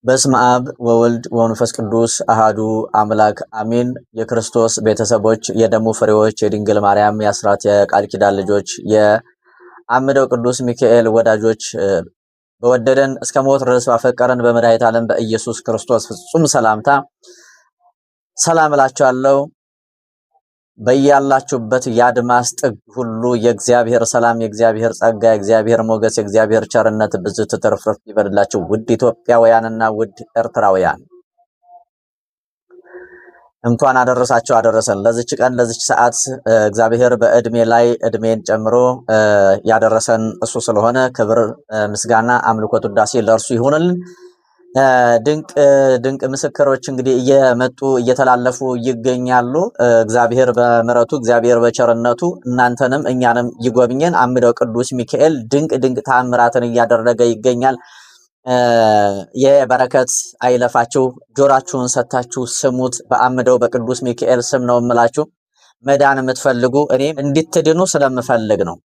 በስመ አብ ወወልድ ወመንፈስ ቅዱስ አሃዱ አምላክ አሜን። የክርስቶስ ቤተሰቦች፣ የደሙ ፍሬዎች፣ የድንግል ማርያም የአስራት የቃል ኪዳን ልጆች፣ የአምደው ቅዱስ ሚካኤል ወዳጆች በወደደን እስከ ሞት ድረስ ባፈቀረን በመድኃኒተ ዓለም በኢየሱስ ክርስቶስ ፍጹም ሰላምታ ሰላም እላችኋለሁ። በያላችሁበት የአድማስ ጥግ ሁሉ የእግዚአብሔር ሰላም፣ የእግዚአብሔር ጸጋ፣ የእግዚአብሔር ሞገስ፣ የእግዚአብሔር ቸርነት ብዙ ትርፍርፍ ይበልላችሁ። ውድ ኢትዮጵያውያንና ውድ ኤርትራውያን እንኳን አደረሳችሁ አደረሰን። ለዚች ቀን ለዚች ሰዓት እግዚአብሔር በእድሜ ላይ እድሜን ጨምሮ ያደረሰን እሱ ስለሆነ ክብር ምስጋና አምልኮት ውዳሴ ለእርሱ ይሁንልን። ድንቅ ምስክሮች እንግዲህ እየመጡ እየተላለፉ ይገኛሉ። እግዚአብሔር በምሕረቱ እግዚአብሔር በቸርነቱ እናንተንም እኛንም ይጎብኘን። አምደው ቅዱስ ሚካኤል ድንቅ ተአምራትን እያደረገ ይገኛል። የበረከት አይለፋችሁ። ጆራችሁን ሰታችሁ ስሙት። በአምደው በቅዱስ ሚካኤል ስም ነው የምላችሁ። መዳን የምትፈልጉ እኔም እንድትድኑ ስለምፈልግ ነው።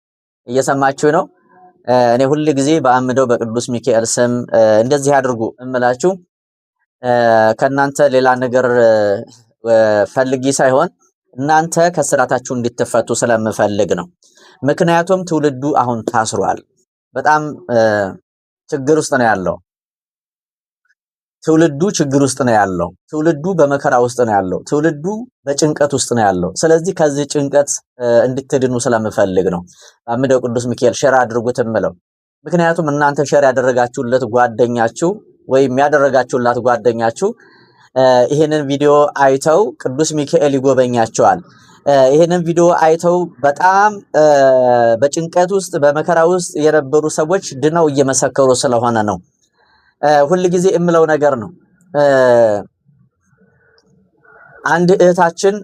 እየሰማችሁ ነው። እኔ ሁሉ ጊዜ በአምደው በቅዱስ ሚካኤል ስም እንደዚህ አድርጉ እምላችሁ ከናንተ ሌላ ነገር ፈልጊ ሳይሆን እናንተ ከስራታችሁ እንድትፈቱ ስለምፈልግ ነው። ምክንያቱም ትውልዱ አሁን ታስሯል። በጣም ችግር ውስጥ ነው ያለው። ትውልዱ ችግር ውስጥ ነው ያለው። ትውልዱ በመከራ ውስጥ ነው ያለው። ትውልዱ በጭንቀት ውስጥ ነው ያለው። ስለዚህ ከዚህ ጭንቀት እንድትድኑ ስለምፈልግ ነው አምደው ቅዱስ ሚካኤል ሼር አድርጉት እምለው። ምክንያቱም እናንተ ሼር ያደረጋችሁለት ጓደኛችሁ ወይም ያደረጋችሁላት ጓደኛችሁ ይሄንን ቪዲዮ አይተው ቅዱስ ሚካኤል ይጎበኛቸዋል። ይሄንን ቪዲዮ አይተው በጣም በጭንቀት ውስጥ በመከራ ውስጥ የነበሩ ሰዎች ድነው እየመሰከሩ ስለሆነ ነው። ሁሉ ጊዜ እምለው ነገር ነው። አንድ እህታችን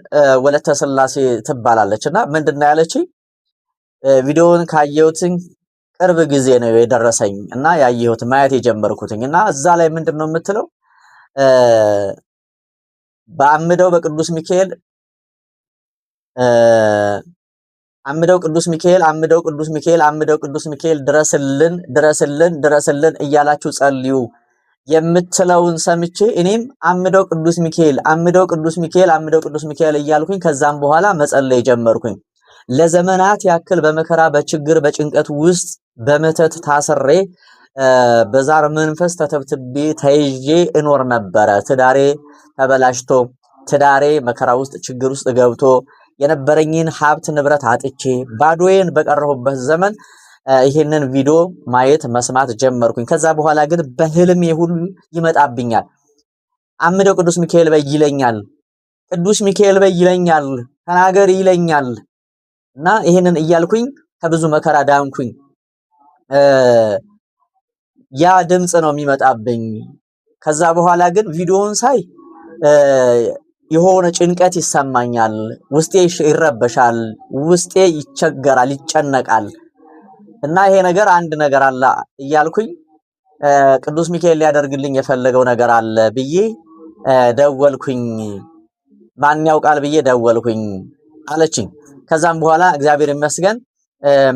ወለተ ስላሴ ትባላለች እና ምንድነው ያለችኝ? ቪዲዮውን ካየሁትኝ ቅርብ ጊዜ ነው የደረሰኝ እና ያየሁት ማየት የጀመርኩትኝ እና እዛ ላይ ምንድነው የምትለው? በአምደው በቅዱስ ሚካኤል አምደው ቅዱስ ሚካኤል አምደው ቅዱስ ሚካኤል አምደው ቅዱስ ሚካኤል ድረስልን ድረስልን ድረስልን እያላችሁ ጸልዩ የምትለውን ሰምቼ እኔም አምደው ቅዱስ ሚካኤል አምደው ቅዱስ ሚካኤል አምደው ቅዱስ ሚካኤል እያልኩኝ ከዛም በኋላ መጸለይ ጀመርኩኝ። ለዘመናት ያክል በመከራ በችግር በጭንቀት ውስጥ በመተት ታስሬ በዛር መንፈስ ተተብትቤ ተይዤ እኖር ነበረ። ትዳሬ ተበላሽቶ ትዳሬ መከራ ውስጥ ችግር ውስጥ ገብቶ የነበረኝን ሀብት ንብረት አጥቼ ባዶዬን በቀረሁበት ዘመን ይሄንን ቪዲዮ ማየት መስማት ጀመርኩኝ። ከዛ በኋላ ግን በህልሜ ሁሉ ይመጣብኛል። አምደው ቅዱስ ሚካኤል በይ ይለኛል፣ ቅዱስ ሚካኤል በይ ይለኛል፣ ተናገር ይለኛል እና ይሄንን እያልኩኝ ከብዙ መከራ ዳንኩኝ። ያ ድምጽ ነው የሚመጣብኝ። ከዛ በኋላ ግን ቪዲዮውን ሳይ የሆነ ጭንቀት ይሰማኛል። ውስጤ ይረበሻል፣ ውስጤ ይቸገራል፣ ይጨነቃል እና ይሄ ነገር አንድ ነገር አለ እያልኩኝ ቅዱስ ሚካኤል ሊያደርግልኝ የፈለገው ነገር አለ ብዬ ደወልኩኝ። ማን ያውቃል ብዬ ደወልኩኝ አለችኝ። ከዛም በኋላ እግዚአብሔር ይመስገን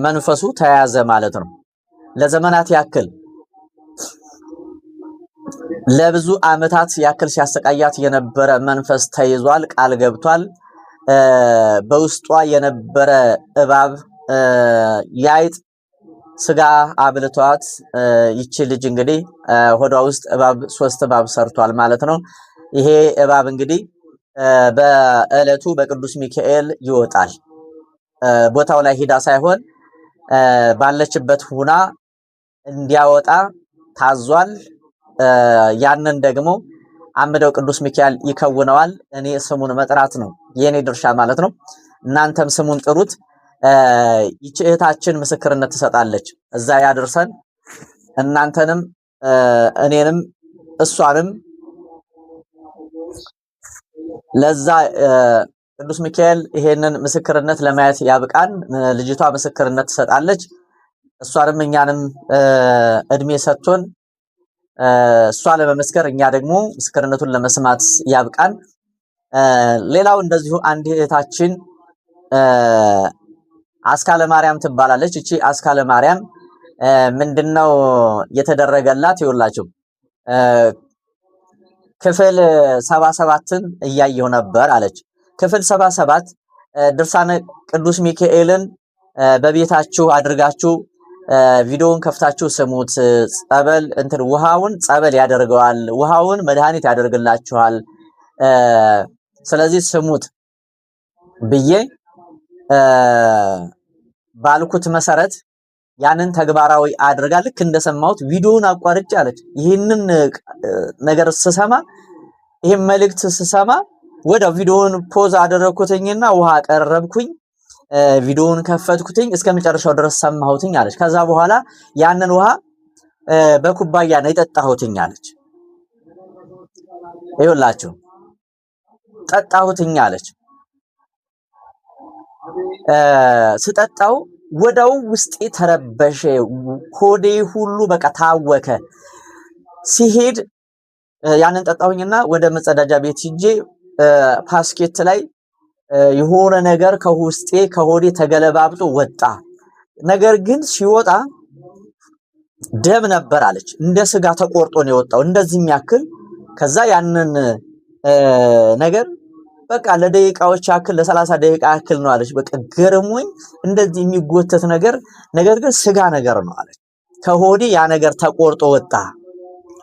መንፈሱ ተያዘ ማለት ነው። ለዘመናት ያክል ለብዙ ዓመታት ያክል ሲያሰቃያት የነበረ መንፈስ ተይዟል። ቃል ገብቷል። በውስጧ የነበረ እባብ ያይጥ ስጋ አብልቷት ይቺ ልጅ እንግዲህ ሆዷ ውስጥ እባብ 3 እባብ ሰርቷል ማለት ነው። ይሄ እባብ እንግዲህ በእለቱ በቅዱስ ሚካኤል ይወጣል። ቦታው ላይ ሂዳ ሳይሆን ባለችበት ሁና እንዲያወጣ ታዟል። ያንን ደግሞ አምደው ቅዱስ ሚካኤል ይከውነዋል። እኔ ስሙን መጥራት ነው የኔ ድርሻ ማለት ነው። እናንተም ስሙን ጥሩት። ይህች እህታችን ምስክርነት ትሰጣለች። እዛ ያድርሰን። እናንተንም እኔንም እሷንም ለዛ ቅዱስ ሚካኤል ይሄንን ምስክርነት ለማየት ያብቃን። ልጅቷ ምስክርነት ትሰጣለች። እሷንም እኛንም እድሜ ሰጥቶን እሷ ለመመስከር እኛ ደግሞ ምስክርነቱን ለመስማት ያብቃን። ሌላው እንደዚሁ አንድ እህታችን አስካለ ማርያም ትባላለች። እቺ አስካለ ማርያም ምንድነው የተደረገላት? ይውላችሁ ክፍል 77ን እያየሁ ነበር አለች። ክፍል 77 ድርሳነ ቅዱስ ሚካኤልን በቤታችሁ አድርጋችሁ ቪዲዮውን ከፍታችሁ ስሙት። ጸበል ውሃውን ጸበል ያደርገዋል፣ ውሃውን መድኃኒት ያደርግላችኋል። ስለዚህ ስሙት ብዬ ባልኩት መሰረት ያንን ተግባራዊ አድርጋ ልክ እንደሰማሁት ቪዲዮውን አቋርጬ አለች። ይህንን ነገር ስሰማ ይሄን መልእክት ስሰማ ወደ ቪዲዮውን ፖዝ አደረኩትኝና ውሃ ቀረብኩኝ፣ ቪዲዮውን ከፈትኩትኝ፣ እስከ መጨረሻው ድረስ ሰማሁትኝ አለች። ከዛ በኋላ ያንን ውሃ በኩባያ ነው የጠጣሁትኝ አለች። ይኸውላችሁ ጠጣሁትኝ አለች። ስጠጣው ወዳው ውስጤ ተረበሸ፣ ሆዴ ሁሉ በቃ ታወከ። ሲሄድ ያንን ጠጣሁኝና ወደ መጸዳጃ ቤት ሂጄ ፓስኬት ላይ የሆነ ነገር ከውስጤ ከሆዴ ተገለባብጦ ወጣ። ነገር ግን ሲወጣ ደም ነበር አለች። እንደ ስጋ ተቆርጦ ነው የወጣው እንደዚህ የሚያክል። ከዛ ያንን ነገር በቃ ለደቂቃዎች ያክል ለ30 ደቂቃ ያክል ነው አለች። በቃ ገርሞኝ እንደዚህ የሚጎተት ነገር ግን ስጋ ነገር ነው አለች። ከሆዴ ያ ነገር ተቆርጦ ወጣ።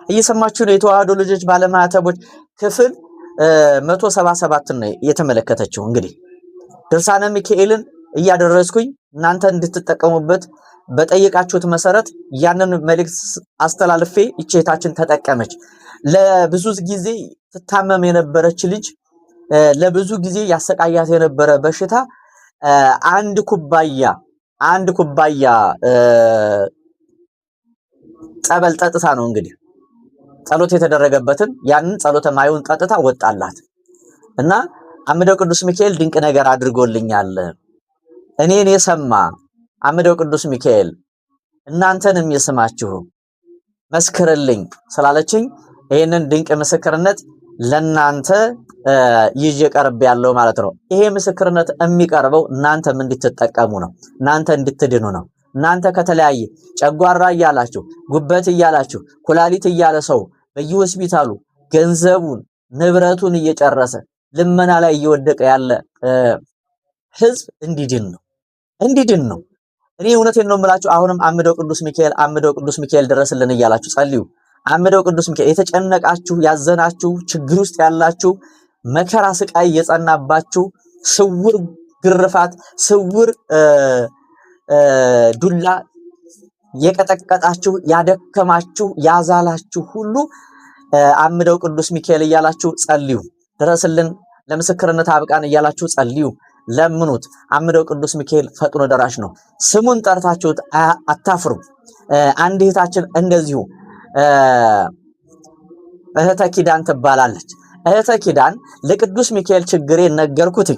እየሰማችሁ ነው የተዋህዶ ልጆች ባለማዕተቦች። ክፍል 177 ነው የተመለከተችው። እንግዲህ ድርሳነ ሚካኤልን እያደረስኩኝ እናንተ እንድትጠቀሙበት በጠየቃችሁት መሰረት ያንን መልእክት አስተላልፌ እቼታችን ተጠቀመች። ለብዙ ጊዜ ትታመም የነበረች ልጅ፣ ለብዙ ጊዜ ያሰቃያት የነበረ በሽታ አንድ ኩባያ ጸበል ጠጥታ ነው እንግዲህ ጸሎት የተደረገበትን ያንን ጸሎተ ማዩን ጠጥታ ወጣላት እና አምደው ቅዱስ ሚካኤል ድንቅ ነገር አድርጎልኛል፣ እኔን የሰማ አምደው ቅዱስ ሚካኤል እናንተንም የስማችሁ መስክርልኝ ስላለችኝ ይሄንን ድንቅ ምስክርነት ለናንተ ይዤ ቀርብ ያለው ማለት ነው። ይሄ ምስክርነት የሚቀርበው እናንተም እንድትጠቀሙ ነው፣ እናንተ እንድትድኑ ነው። እናንተ ከተለያየ ጨጓራ እያላችሁ ጉበት እያላችሁ ኩላሊት እያለ ሰው በየሆስፒታሉ ገንዘቡን ንብረቱን እየጨረሰ ልመና ላይ እየወደቀ ያለ ህዝብ እንዲድን ነው። እኔ እውነቴን ነው የምላችሁ። አሁንም አምደው ቅዱስ ሚካኤል ድረስልን እያላችሁ ጸልዩ። አምደው ቅዱስ ሚካኤል የተጨነቃችሁ፣ ያዘናችሁ፣ ችግር ውስጥ ያላችሁ፣ መከራ ስቃይ የጸናባችሁ፣ ስውር ግርፋት፣ ስውር ዱላ የቀጠቀጣችሁ፣ ያደከማችሁ፣ ያዛላችሁ ሁሉ አምደው ቅዱስ ሚካኤል እያላችሁ ጸልዩ። ድረስልን፣ ለምስክርነት አብቃን እያላችሁ ጸልዩ፣ ለምኑት። አምደው ቅዱስ ሚካኤል ፈጥኖ ደራሽ ነው። ስሙን ጠርታችሁት አታፍሩ። አንድ እህታችን እንደዚሁ እህተ ኪዳን ትባላለች። እህተ ኪዳን ለቅዱስ ሚካኤል ችግሬ ነገርኩት።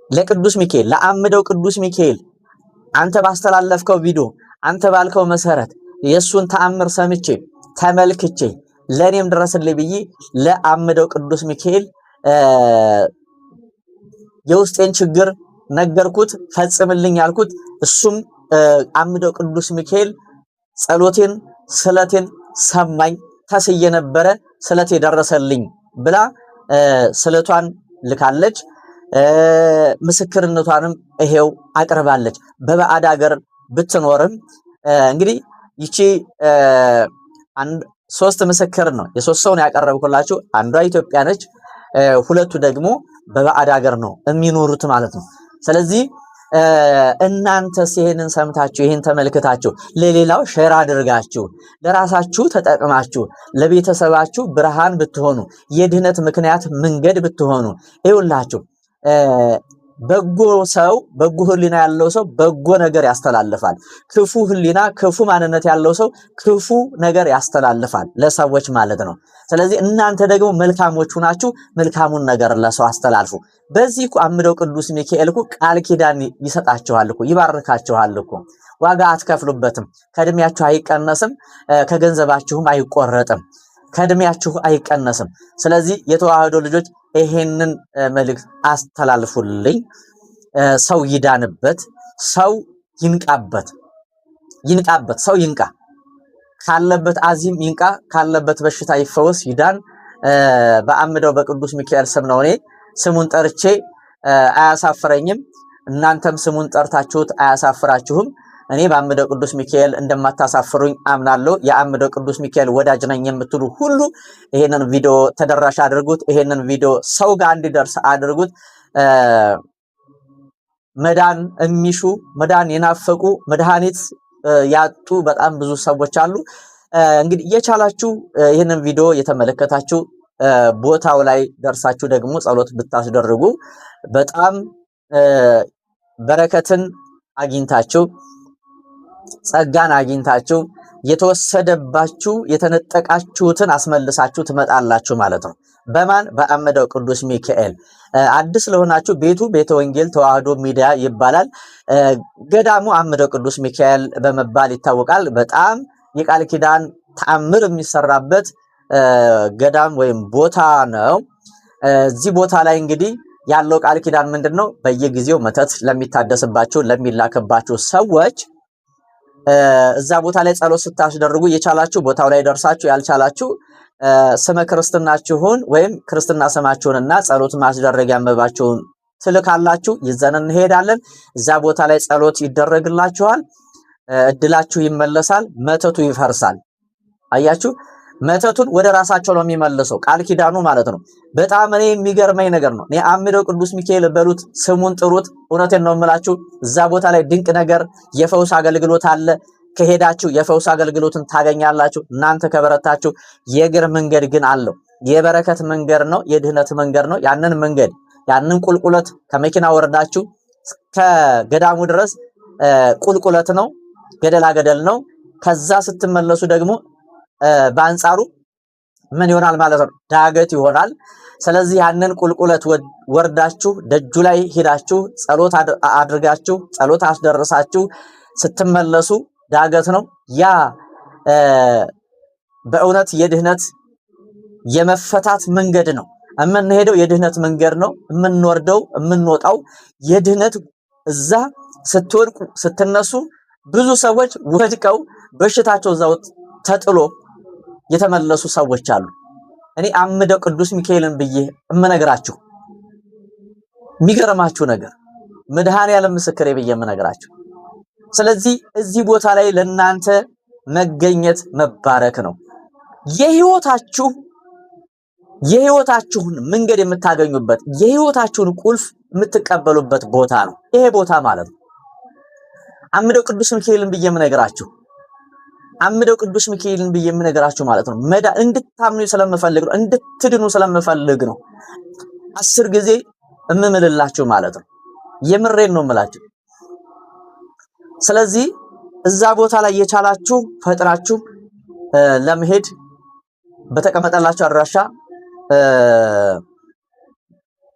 ለቅዱስ ሚካኤል ለአምደው ቅዱስ ሚካኤል አንተ ባስተላለፍከው ቪዲዮ አንተ ባልከው መሰረት የሱን ተአምር ሰምቼ ተመልክቼ ለኔም ድረስልኝ ብዬ ለአምደው ቅዱስ ሚካኤል የውስጤን ችግር ነገርኩት፣ ፈጽምልኝ ያልኩት። እሱም አምደው ቅዱስ ሚካኤል ጸሎቴን ስለቴን ሰማኝ፣ ተስዬ ነበረ ስለቴ ደረሰልኝ ብላ ስለቷን ልካለች። ምስክርነቷንም ይሄው አቅርባለች። በባዕድ ሀገር ብትኖርም እንግዲህ ይቺ ሶስት ምስክር ነው፣ የሶስት ሰው ነው ያቀረብኩላችሁ። አንዷ ኢትዮጵያ ነች፣ ሁለቱ ደግሞ በባዕድ ሀገር ነው የሚኖሩት ማለት ነው። ስለዚህ እናንተስ ይሄንን ሰምታችሁ ይሄን ተመልክታችሁ ለሌላው ሼር አድርጋችሁ ለራሳችሁ ተጠቅማችሁ ለቤተሰባችሁ ብርሃን ብትሆኑ፣ የድህነት ምክንያት መንገድ ብትሆኑ። ይኸውላችሁ በጎ ሰው በጎ ህሊና ያለው ሰው በጎ ነገር ያስተላልፋል። ክፉ ህሊና ክፉ ማንነት ያለው ሰው ክፉ ነገር ያስተላልፋል ለሰዎች ማለት ነው። ስለዚህ እናንተ ደግሞ መልካሞች ሁናችሁ መልካሙን ነገር ለሰው አስተላልፉ። በዚህ እኮ አምደው ቅዱስ ሚካኤል እኮ ቃል ኪዳን ይሰጣችኋል እኮ ይባርካችኋል እኮ። ዋጋ አትከፍሉበትም፣ ከእድሜያችሁ አይቀነስም፣ ከገንዘባችሁም አይቆረጥም፣ ከእድሜያችሁ አይቀነስም። ስለዚህ የተዋህዶ ልጆች ይሄንን መልእክት አስተላልፉልኝ። ሰው ይዳንበት፣ ሰው ይንቃበት፣ ሰው ይንቃ፣ ካለበት አዚም ይንቃ፣ ካለበት በሽታ ይፈወስ፣ ይዳን። በአምደው በቅዱስ ሚካኤል ስም ነው። እኔ ስሙን ጠርቼ አያሳፍረኝም። እናንተም ስሙን ጠርታችሁት አያሳፍራችሁም። እኔ በአምደው ቅዱስ ሚካኤል እንደማታሳፍሩኝ አምናለሁ። የአምደው ቅዱስ ሚካኤል ወዳጅ ነኝ የምትሉ ሁሉ ይሄንን ቪዲዮ ተደራሽ አድርጉት። ይሄንን ቪዲዮ ሰው ጋር እንዲደርስ አድርጉት። መዳን የሚሹ መዳን የናፈቁ መድኃኒት ያጡ በጣም ብዙ ሰዎች አሉ። እንግዲህ የቻላችሁ ይህንን ቪዲዮ የተመለከታችሁ ቦታው ላይ ደርሳችሁ ደግሞ ጸሎት ብታስደርጉ በጣም በረከትን አግኝታችሁ ጸጋን አግኝታችሁ የተወሰደባችሁ የተነጠቃችሁትን አስመልሳችሁ ትመጣላችሁ ማለት ነው። በማን በአምደው ቅዱስ ሚካኤል። አዲስ ለሆናችሁ ቤቱ ቤተ ወንጌል ተዋህዶ ሚዲያ ይባላል። ገዳሙ አምደው ቅዱስ ሚካኤል በመባል ይታወቃል። በጣም የቃል ኪዳን ተአምር የሚሰራበት ገዳም ወይም ቦታ ነው። እዚህ ቦታ ላይ እንግዲህ ያለው ቃል ኪዳን ምንድነው? በየጊዜው መተት ለሚታደስባችሁ ለሚላከባችሁ ሰዎች እዛ ቦታ ላይ ጸሎት ስታስደርጉ የቻላችሁ ቦታው ላይ ደርሳችሁ ያልቻላችሁ ስመ ክርስትናችሁን ወይም ክርስትና ስማችሁንና ጸሎት ማስደረጊያ መባችሁን ትልካላችሁ። ይዘን እንሄዳለን። እዛ ቦታ ላይ ጸሎት ይደረግላችኋል። እድላችሁ ይመለሳል። መተቱ ይፈርሳል። አያችሁ፣ መተቱን ወደ ራሳቸው ነው የሚመልሰው ቃል ኪዳኑ ማለት ነው። በጣም እኔ የሚገርመኝ ነገር ነው። እኔ አምደው ቅዱስ ሚካኤል በሉት፣ ስሙን ጥሩት። እውነቴን ነው የምላችሁ። እዛ ቦታ ላይ ድንቅ ነገር የፈውስ አገልግሎት አለ። ከሄዳችሁ የፈውስ አገልግሎትን ታገኛላችሁ። እናንተ ከበረታችሁ የእግር መንገድ ግን አለው። የበረከት መንገድ ነው፣ የድህነት መንገድ ነው። ያንን መንገድ ያንን ቁልቁለት ከመኪና ወርዳችሁ ከገዳሙ ድረስ ቁልቁለት ነው፣ ገደላ ገደል ነው። ከዛ ስትመለሱ ደግሞ በአንጻሩ ምን ይሆናል ማለት ነው? ዳገት ይሆናል። ስለዚህ ያንን ቁልቁለት ወርዳችሁ ደጁ ላይ ሄዳችሁ ጸሎት አድርጋችሁ ጸሎት አስደርሳችሁ ስትመለሱ ዳገት ነው። ያ በእውነት የድህነት የመፈታት መንገድ ነው። የምንሄደው የድህነት መንገድ ነው። የምንወርደው የምንወጣው የድህነት እዛ ስትወድቁ ስትነሱ ብዙ ሰዎች ወድቀው በሽታቸው እዛው ተጥሎ የተመለሱ ሰዎች አሉ። እኔ አምደው ቅዱስ ሚካኤልን ብዬ እምነግራችሁ የሚገርማችሁ ነገር መድኃኔዓለም ምስክሬ ብዬ እምነግራችሁ። ስለዚህ እዚህ ቦታ ላይ ለናንተ መገኘት መባረክ ነው። የህይወታችሁን መንገድ የምታገኙበት የህይወታችሁን ቁልፍ የምትቀበሉበት ቦታ ነው ይሄ ቦታ ማለት ነው። አምደው ቅዱስ ሚካኤልን ብዬ እምነግራችሁ አምደው ቅዱስ ሚካኤልን ብዬ የምነግራችሁ ማለት ነው። እንድታምኑ ስለምፈልግ ነው፣ እንድትድኑ ስለምፈልግ ነው 10 ጊዜ እምምልላችሁ ማለት ነው። የምሬን ነው የምላችሁ። ስለዚህ እዛ ቦታ ላይ የቻላችሁ ፈጥራችሁ ለመሄድ በተቀመጠላችሁ አድራሻ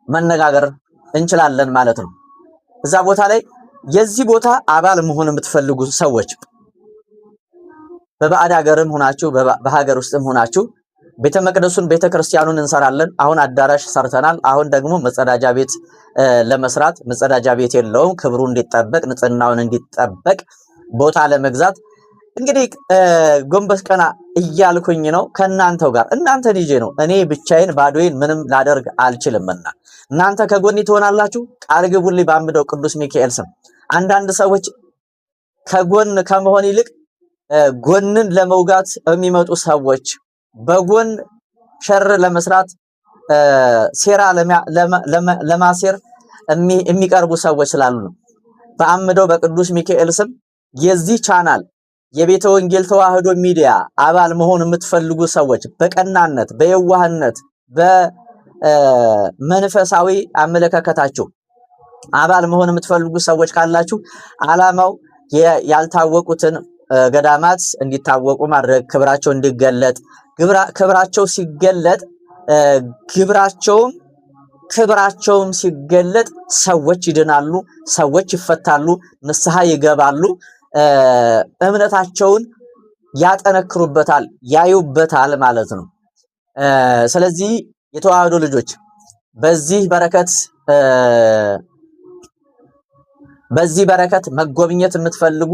መነጋገር እንችላለን ማለት ነው። እዛ ቦታ ላይ የዚህ ቦታ አባል መሆን የምትፈልጉ ሰዎች በባዕድ ሀገርም ሆናችሁ በሀገር ውስጥም ሆናችሁ ቤተ መቅደሱን ቤተ ክርስቲያኑን እንሰራለን። አሁን አዳራሽ ሰርተናል። አሁን ደግሞ መጸዳጃ ቤት ለመስራት መጸዳጃ ቤት የለውም። ክብሩ እንዲጠበቅ ንጽህናውን እንዲጠበቅ ቦታ ለመግዛት እንግዲህ ጎንበስ ቀና እያልኩኝ ነው ከናንተው ጋር እናንተን ይዤ ነው። እኔ ብቻዬን ባዶዬን ምንም ላደርግ አልችልምና እናንተ ከጎኔ ትሆናላችሁ። ቃል ግቡልኝ በአምደው ቅዱስ ሚካኤል ስም። አንዳንድ ሰዎች ከጎን ከመሆን ይልቅ ጎንን ለመውጋት የሚመጡ ሰዎች በጎን ሸር ለመስራት ሴራ ለማሴር የሚቀርቡ ሰዎች ስላሉ ነው። በአምደው በቅዱስ ሚካኤል ስም የዚህ ቻናል የቤተ ወንጌል ተዋህዶ ሚዲያ አባል መሆን የምትፈልጉ ሰዎች በቀናነት በየዋህነት በመንፈሳዊ አመለካከታችሁ አባል መሆን የምትፈልጉ ሰዎች ካላችሁ ዓላማው ያልታወቁትን ገዳማት እንዲታወቁ ማድረግ፣ ክብራቸው እንዲገለጥ፣ ክብራቸው ሲገለጥ ክብራቸውም ሲገለጥ ሰዎች ይድናሉ፣ ሰዎች ይፈታሉ፣ ንስሐ ይገባሉ፣ እምነታቸውን ያጠነክሩበታል፣ ያዩበታል ማለት ነው። ስለዚህ የተዋህዶ ልጆች በዚህ በረከት መጎብኘት የምትፈልጉ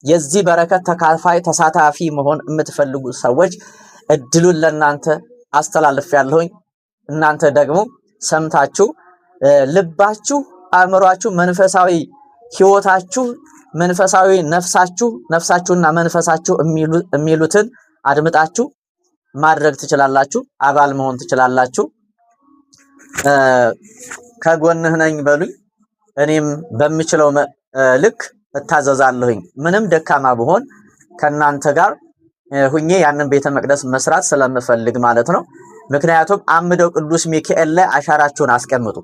የዚህ በረከት ተካፋይ ተሳታፊ መሆን የምትፈልጉ ሰዎች እድሉን ለናንተ አስተላልፌያለሁኝ። እናንተ ደግሞ ሰምታችሁ ልባችሁ፣ አእምሯችሁ፣ መንፈሳዊ ህይወታችሁ፣ መንፈሳዊ ነፍሳችሁና መንፈሳችሁ የሚሉትን አድምጣችሁ ማድረግ ትችላላችሁ። አባል መሆን ትችላላችሁ። ከጎንህ ነኝ በሉኝ። እኔም በምችለው ልክ እታዘዛለሁኝ። ምንም ደካማ ብሆን ከናንተ ጋር ሁኜ ያንን ቤተ መቅደስ መስራት ስለምፈልግ ማለት ነው። ምክንያቱም አምደው ቅዱስ ሚካኤል ላይ አሻራችሁን አስቀምጡ።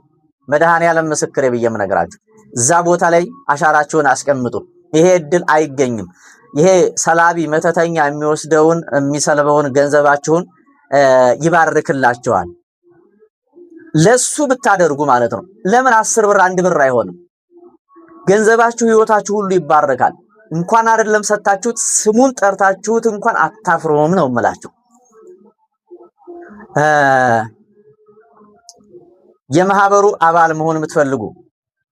መድኃኔዓለም ምስክሬ ብዬ የምነግራችሁ እዛ ቦታ ላይ አሻራችሁን አስቀምጡ። ይሄ እድል አይገኝም። ይሄ ሰላቢ መተተኛ የሚወስደውን የሚሰልበውን ገንዘባችሁን ይባርክላችኋል። ለሱ ብታደርጉ ማለት ነው። ለምን 10 ብር 1 ብር አይሆንም? ገንዘባችሁ ህይወታችሁ ሁሉ ይባረካል። እንኳን አይደለም ሰጣችሁት ስሙን ጠርታችሁት እንኳን አታፍሩም ነው የምላችሁ። የማህበሩ አባል መሆን የምትፈልጉ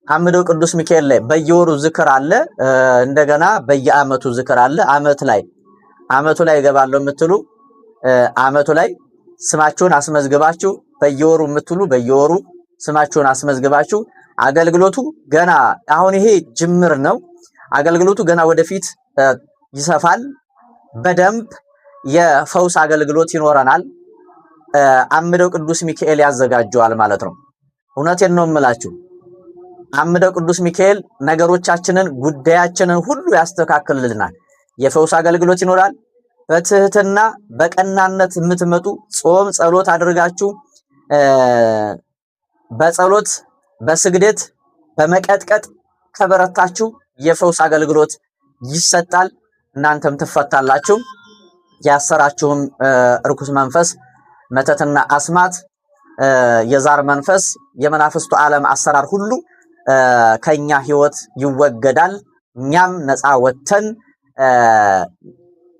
አምደው ቅዱስ ሚካኤል ላይ በየወሩ ዝክር አለ። እንደገና በየአመቱ ዝክር አለ። አመቱ ላይ እገባለሁ የምትሉ አመቱ ላይ ስማችሁን አስመዝግባችሁ በየወሩ የምትሉ በየወሩ ስማችሁን አስመዝግባችሁ አገልግሎቱ ገና አሁን ይሄ ጅምር ነው። አገልግሎቱ ገና ወደፊት ይሰፋል። በደንብ የፈውስ አገልግሎት ይኖረናል። አምደው ቅዱስ ሚካኤል ያዘጋጀዋል ማለት ነው። እውነቴን ነው የምላችሁ። አምደው ቅዱስ ሚካኤል ነገሮቻችንን ጉዳያችንን ሁሉ ያስተካክልልናል። የፈውስ አገልግሎት ይኖራል። በትህትና በቀናነት የምትመጡ ጾም ጸሎት አድርጋችሁ በጸሎት በስግደት በመቀጥቀጥ ከበረታችሁ የፈውስ አገልግሎት ይሰጣል። እናንተም ትፈታላችሁ። ያሰራችሁም ርኩስ መንፈስ፣ መተትና አስማት፣ የዛር መንፈስ፣ የመናፍስቱ ዓለም አሰራር ሁሉ ከኛ ህይወት ይወገዳል። እኛም ነፃ ወጥተን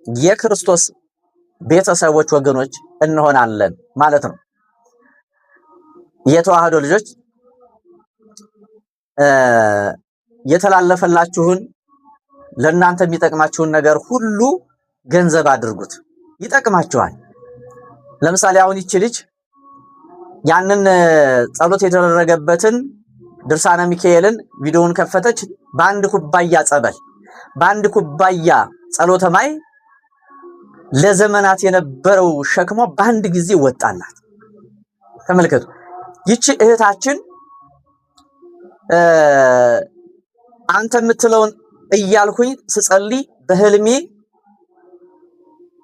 የክርስቶስ ቤተሰቦች ወገኖች እንሆናለን ማለት ነው። የተዋህዶ ልጆች የተላለፈላችሁን ለእናንተ የሚጠቅማችሁን ነገር ሁሉ ገንዘብ አድርጉት። ይጠቅማችኋል። ለምሳሌ አሁን ይቺ ልጅ ያንን ጸሎት የተደረገበትን ድርሳነ ሚካኤልን ቪዲዮውን ከፈተች። በአንድ ኩባያ ጸበል፣ በአንድ ኩባያ ጸሎተ ማይ ለዘመናት የነበረው ሸክሟ በአንድ ጊዜ ወጣላት። ተመልከቱ። ይቺ እህታችን አንተ የምትለውን እያልኩኝ ስጸልይ በህልሜ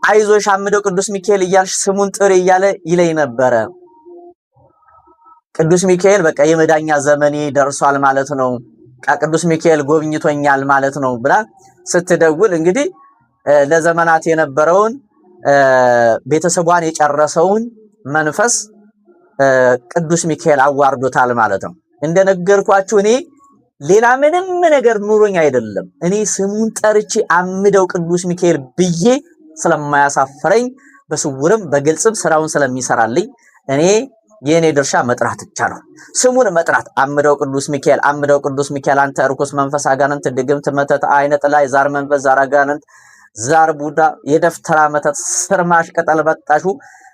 አይዞሽ አምደው ቅዱስ ሚካኤል እያልሽ ስሙን ጥሪ እያለ ይለኝ ነበረ። ቅዱስ ሚካኤል በቃ የመዳኛ ዘመኔ ደርሷል ማለት ነው፣ ቅዱስ ሚካኤል ጎብኝቶኛል ማለት ነው ብላ ስትደውል እንግዲህ ለዘመናት የነበረውን ቤተሰቧን የጨረሰውን መንፈስ ቅዱስ ሚካኤል አዋርዶታል ማለት ነው። እንደነገርኳችሁ እኔ ሌላ ምንም ነገር ኑሮኝ አይደለም። እኔ ስሙን ጠርቼ አምደው ቅዱስ ሚካኤል ብዬ ስለማያሳፍረኝ በስውርም በግልጽም ስራውን ስለሚሰራልኝ እኔ የኔ ድርሻ መጥራት ብቻ ነው። ስሙን መጥራት አምደው ቅዱስ ሚካኤል፣ አምደው ቅዱስ ሚካኤል አንተ ርኩስ መንፈስ፣ አጋንንት፣ ድግምት፣ መተት፣ አይነ ጥላ፣ ዛር መንፈስ፣ ዛር አጋንንት፣ ዛር ቡዳ፣ የደፍተራ መተት፣ ስርማሽ ቅጠል በጣሹ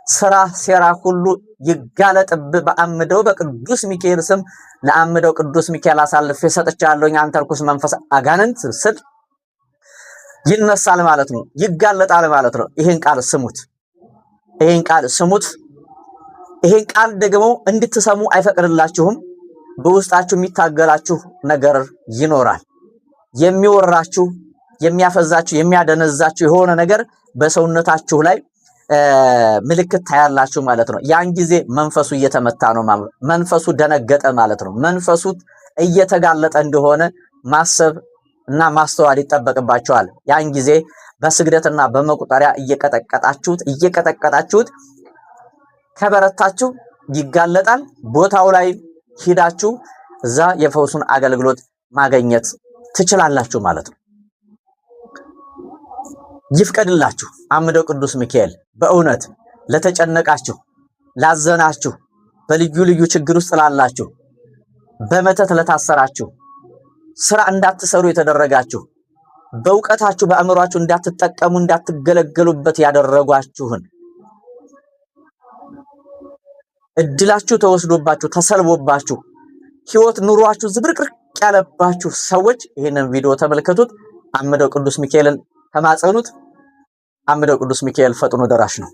ስራ ሴራ ሁሉ ይጋለጥብ በአምደው በቅዱስ ሚካኤል ስም ለአምደው ቅዱስ ሚካኤል አሳልፌ ሰጥቻለሁኝ። አንተ ርኩስ መንፈስ አጋንንት ስል ይነሳል ማለት ነው፣ ይጋለጣል ማለት ነው። ይሄን ቃል ስሙት፣ ይሄን ቃል ስሙት። ይሄን ቃል ደግሞ እንድትሰሙ አይፈቅድላችሁም። በውስጣችሁ የሚታገላችሁ ነገር ይኖራል። የሚወራችሁ፣ የሚያፈዛችሁ፣ የሚያደነዛችሁ የሆነ ነገር በሰውነታችሁ ላይ ምልክት ታያላችሁ ማለት ነው። ያን ጊዜ መንፈሱ እየተመታ ነው ማለት ነው። መንፈሱ ደነገጠ ማለት ነው። መንፈሱ እየተጋለጠ እንደሆነ ማሰብ እና ማስተዋል ይጠበቅባቸዋል። ያን ጊዜ በስግደትና በመቁጠሪያ እየቀጠቀጣችሁት ከበረታችሁ ይጋለጣል። ቦታው ላይ ሂዳችሁ እዛ የፈውሱን አገልግሎት ማግኘት ትችላላችሁ ማለት ነው። ይፍቀድላችሁ አምደው ቅዱስ ሚካኤል። በእውነት ለተጨነቃችሁ፣ ላዘናችሁ፣ በልዩ ልዩ ችግር ውስጥ ላላችሁ፣ በመተት ለታሰራችሁ፣ ስራ እንዳትሰሩ የተደረጋችሁ፣ በእውቀታችሁ በአእምሯችሁ እንዳትጠቀሙ እንዳትገለገሉበት ያደረጓችሁን እድላችሁ ተወስዶባችሁ ተሰልቦባችሁ ህይወት ኑሯችሁ ዝብርቅርቅ ያለባችሁ ሰዎች ይሄንን ቪዲዮ ተመልከቱት። አምደው ቅዱስ ሚካኤልን ተማጸኑት። አምደው ቅዱስ ሚካኤል ፈጥኖ ደራሽ ነው።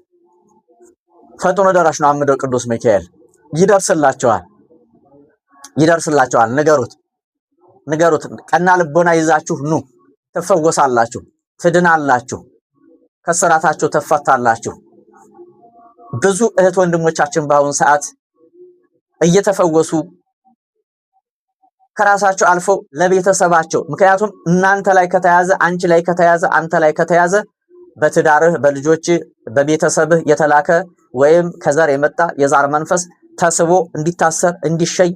ፈጥኖ ደራሽ ነው። አምደው ቅዱስ ሚካኤል ይደርስላችኋል። ንገሩት። ቀና ልቦና ይዛችሁ ኑ፣ ትፈወሳላችሁ፣ ትድናላችሁ፣ ከስራታችሁ ተፈታላችሁ። ብዙ እህት ወንድሞቻችን በአሁን ሰዓት እየተፈወሱ ከራሳቸው አልፎ ለቤተሰባቸው፣ ምክንያቱም እናንተ ላይ ከተያዘ፣ አንቺ ላይ ከተያዘ፣ አንተ ላይ ከተያዘ በትዳርህ፣ በልጆች፣ በቤተሰብህ የተላከ ወይም ከዘር የመጣ የዛር መንፈስ ተስቦ እንዲታሰር እንዲሸይ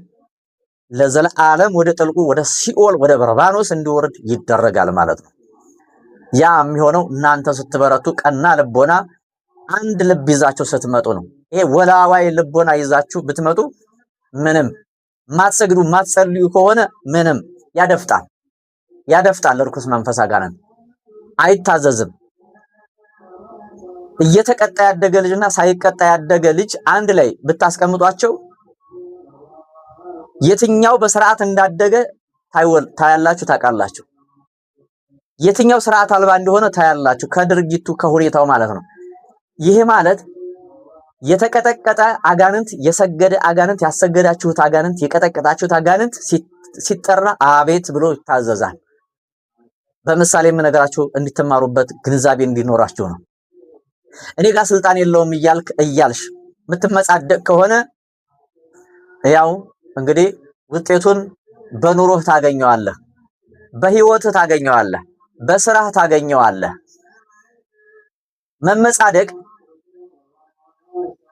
ለዘላለም ወደ ጥልቁ ወደ ሲኦል ወደ በርባኖስ እንዲወርድ ይደረጋል ማለት ነው። ያ የሚሆነው እናንተ ስትበረቱ፣ ቀና ልቦና አንድ ልብ ይዛችሁ ስትመጡ ነው። ይሄ ወላዋይ ልቦና ይዛችሁ ብትመጡ ምንም ማትሰግዱ ማትጸልዩ ከሆነ ምንም ያደፍጣል። ርኩስ መንፈስ አጋንንት አይታዘዝም። እየተቀጣ ያደገ ልጅና ሳይቀጣ ያደገ ልጅ አንድ ላይ ብታስቀምጧቸው የትኛው በስርዓት እንዳደገ ታያላችሁ፣ ታውቃላችሁ። የትኛው ስርዓት አልባ እንደሆነ ታያላችሁ፣ ከድርጊቱ ከሁኔታው ማለት ነው። ይሄ ማለት የተቀጠቀጠ አጋንንት፣ የሰገደ አጋንንት፣ ያሰገዳችሁት አጋንንት፣ የቀጠቀጣችሁት አጋንንት ሲጠራ አቤት ብሎ ይታዘዛል። በምሳሌ የምነግራችሁ እንድትማሩበት ግንዛቤ እንዲኖራችሁ ነው። እኔ ጋር ስልጣን የለውም እያልሽ የምትመጻደቅ ከሆነ ያው እንግዲህ ውጤቱን በኑሮህ ታገኘዋለህ፣ በህይወትህ ታገኘዋለህ፣ በስራህ ታገኘዋለህ። መመጻደቅ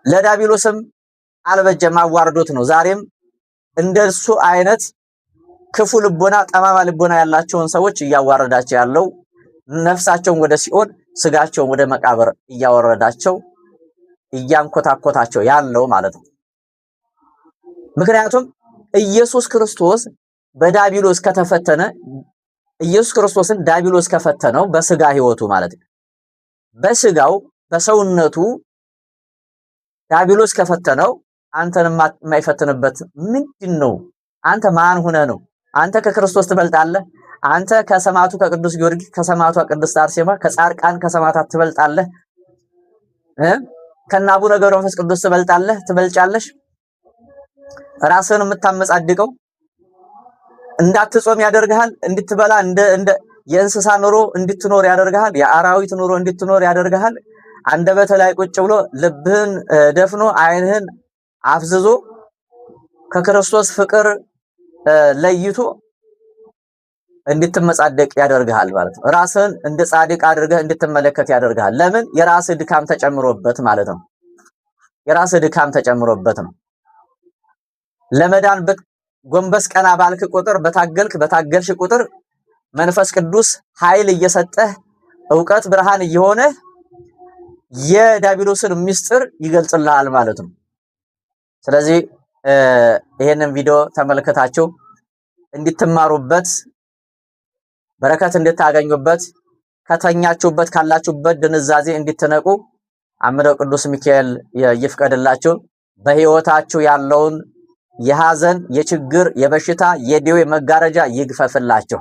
ለዳቢሎስም አልበጀም፣ አዋርዶት ነው። ዛሬም እንደሱ አይነት ክፉ ልቦና፣ ጠማማ ልቦና ያላቸውን ሰዎች እያዋረዳቸው ያለው ነፍሳቸውን ወደ ሲኦል ስጋቸውን ወደ መቃብር እያወረዳቸው እያንኮታኮታቸው ያለው ማለት ነው። ምክንያቱም ኢየሱስ ክርስቶስ በዳቢሎስ ከተፈተነ፣ ኢየሱስ ክርስቶስን ዳቢሎስ ከፈተነው በስጋ ህይወቱ ማለት ነው። በስጋው በሰውነቱ ዳቢሎስ ከፈተነው አንተን የማይፈትንበት ምንድነው? አንተ ማን ሆነ ነው? አንተ ከክርስቶስ ትበልጣለህ? አንተ ከሰማዕቱ ከቅዱስ ጊዮርጊስ፣ ከሰማዕቷ ቅድስት አርሴማ፣ ከጻድቃን ከሰማዕታት ትበልጣለህ? ከነ አቡነ ገብረ መንፈስ ቅዱስ ትበልጣለህ? ትበልጫለሽ? ራስህን የምታመጻድቀው እንዳትጾም ያደርግሃል። እንድትበላ እንደ የእንስሳ ኑሮ እንድትኖር ያደርግሃል። የአራዊት ኑሮ እንድትኖር ያደርግሃል። አንደበተ ላይ ቁጭ ብሎ ልብህን ደፍኖ ዓይንህን አፍዝዞ ከክርስቶስ ፍቅር ለይቶ እንድትመጻደቅ ያደርግሃል ማለት ነው። ራስህን እንደ ጻድቅ አድርገህ እንድትመለከት ያደርግሃል። ለምን? የራስህ ድካም ተጨምሮበት ማለት ነው። የራስህ ድካም ተጨምሮበት ነው። ለመዳን ጎንበስ ቀና ባልክ ቁጥር፣ በታገልሽ ቁጥር መንፈስ ቅዱስ ኃይል እየሰጠህ ዕውቀት ብርሃን እየሆነ የዳቢሎስን ምስጢር ይገልጽልሃል ማለት ነው። ስለዚህ ይሄንን ቪዲዮ ተመልከታችሁ እንድትማሩበት፣ በረከት እንድታገኙበት፣ ከተኛችሁበት ካላችሁበት ድንዛዜ እንድትነቁ አምደው ቅዱስ ሚካኤል ይፍቀድላችሁ። በህይወታችሁ ያለውን የሐዘን፣ የችግር፣ የበሽታ፣ የደዌ መጋረጃ ይግፈፍላችሁ።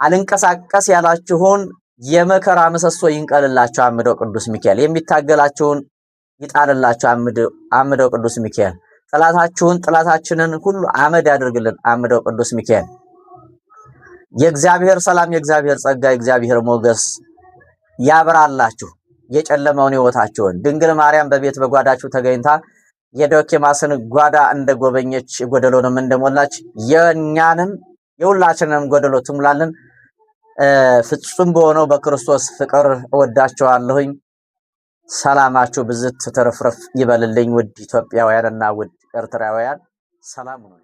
አልንቀሳቀስ ያላችሁን የመከራ ምሰሶ ይንቀልላችሁ አምደው ቅዱስ ሚካኤል። የሚታገላችሁን ይጣልላችሁ አምደው ቅዱስ ሚካኤል። ጥላታችንን ሁሉ አመድ ያድርግልን አምደው ቅዱስ ሚካኤል። የእግዚአብሔር ሰላም፣ የእግዚአብሔር ጸጋ፣ የእግዚአብሔር ሞገስ ያብራላችሁ የጨለመውን ህይወታችሁን። ድንግል ማርያም በቤት በጓዳችሁ ተገኝታ የዶኪማስን ጓዳ እንደጎበኘች ጎደሎንም እንደሞላች የኛንም የሁላችንንም ጎደሎ ትሙላልን። ፍጹም በሆነው በክርስቶስ ፍቅር እወዳችኋለሁኝ። ሰላማችሁ ብዝት ትርፍርፍ ይበልልኝ። ውድ ኢትዮጵያውያንና ውድ ኤርትራውያን ሰላም ነው።